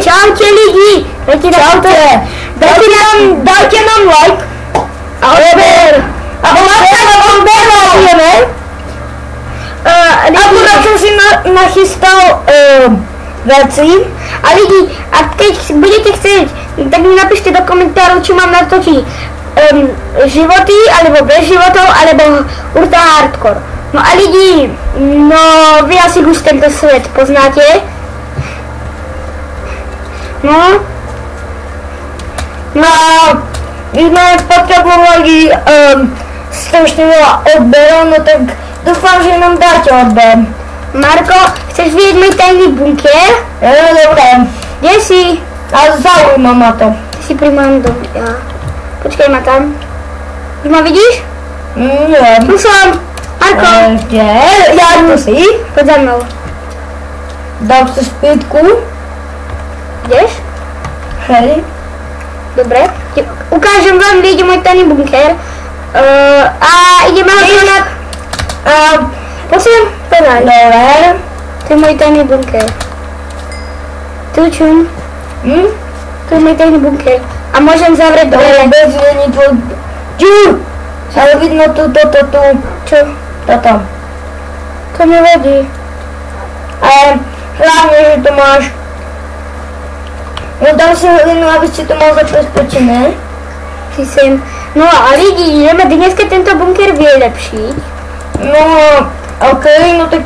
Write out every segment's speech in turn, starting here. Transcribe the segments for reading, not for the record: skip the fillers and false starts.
Čaute lidi. Dajte nám like. A odber. A akurát som si nachystal veci. A lidi, a keď budete chcieť, tak mi napíšte do komentárov, či mám natočiť životy, alebo bez životov, alebo ultra hardcore. No a lidi, no vy asi už tento svet poznáte. No a my sme potrebovali strašne veľa odberov, no tak dúfam, že nám dáte odber. Marko, chceš vidieť môj tajný bunker? Dobre. Kde si? A zaujíma ma to. Ty si pri mojom dome, ja. Počkaj ma tam. Už ma vidíš? Nie. Tu som. Marko. Kde? Ja tu si. Poď za mnou. Dám si spýtku. Ideš? Hej. Dobre. Ukážem vám, kde ide môj tajný bunker. A ideme ho zohnať. Prosím, podaj. Dobre. To je môj tajný bunker. Tu čum. To je môj tajný bunker. A môžem zavrieť dole. Bez není tvoj... Čum! Ale vidno tu, toto, tu. Čo? Toto. To nevadí. Ale hlavne, že to máš. No dám si hlinu, aby si to mal zabezpečené. Si sem. No a lidi, ideme dneska tento bunker vylepšiť. No, ok, no tak...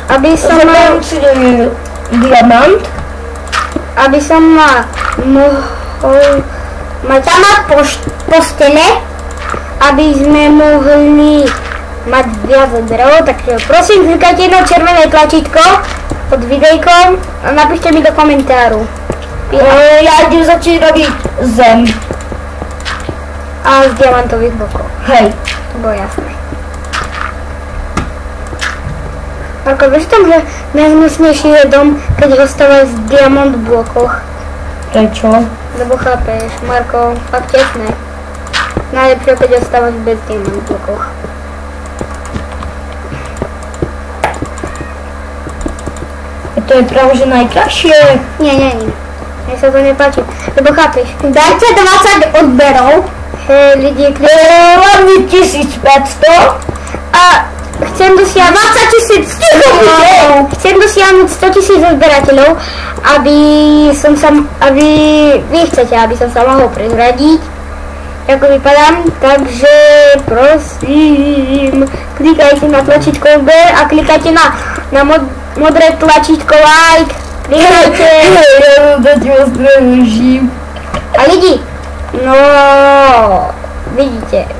Aby som mal... diamant. Aby som mohol mať tam po stene, aby sme mohli mať viac odberov, takže prosím, klikajte na červené tlačítko pod videjkom a napíšte mi do komentáru. Ja idem začať robiť zem. A z diamantových blokov. Hej. To bolo jasné. Marko, vieš tam, že najhnusnejší je dom, keď ho stávaš z diamant blokoch? Prečo? Lebo chápeš, Marko, fakt tesné. Najlepšie, keď ho stávaš bez diamant blokoch. To je práve, že najkrajšie. Nie. Mne sa to nepáči. Lebo chápeš, dajte 20 odberov. Hej, lidi, hlavne 1500. A chcem dosiahnuť 20 000. Chcem dosiahnuť 100 000 odberateľov, aby vy chcete, aby som sa mohol prezradiť, ako vypadám. Takže prosím, klikajte na tlačítko odber a klikajte na modré tlačítko like. Klikajte. A lidi, no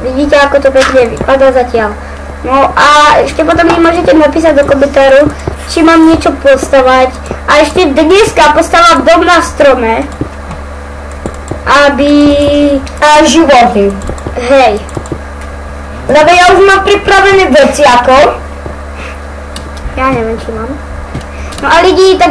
vidíte, ako to pekne vypadá zatiaľ. No a ešte potom mi môžete napísať do komentáru, či mám niečo postavať. A ešte dneska postavám dom na strome, aby... A životy. Hej. Lebo ja už mám pripravené veci ako. Ja neviem, či mám. No a lidi, tak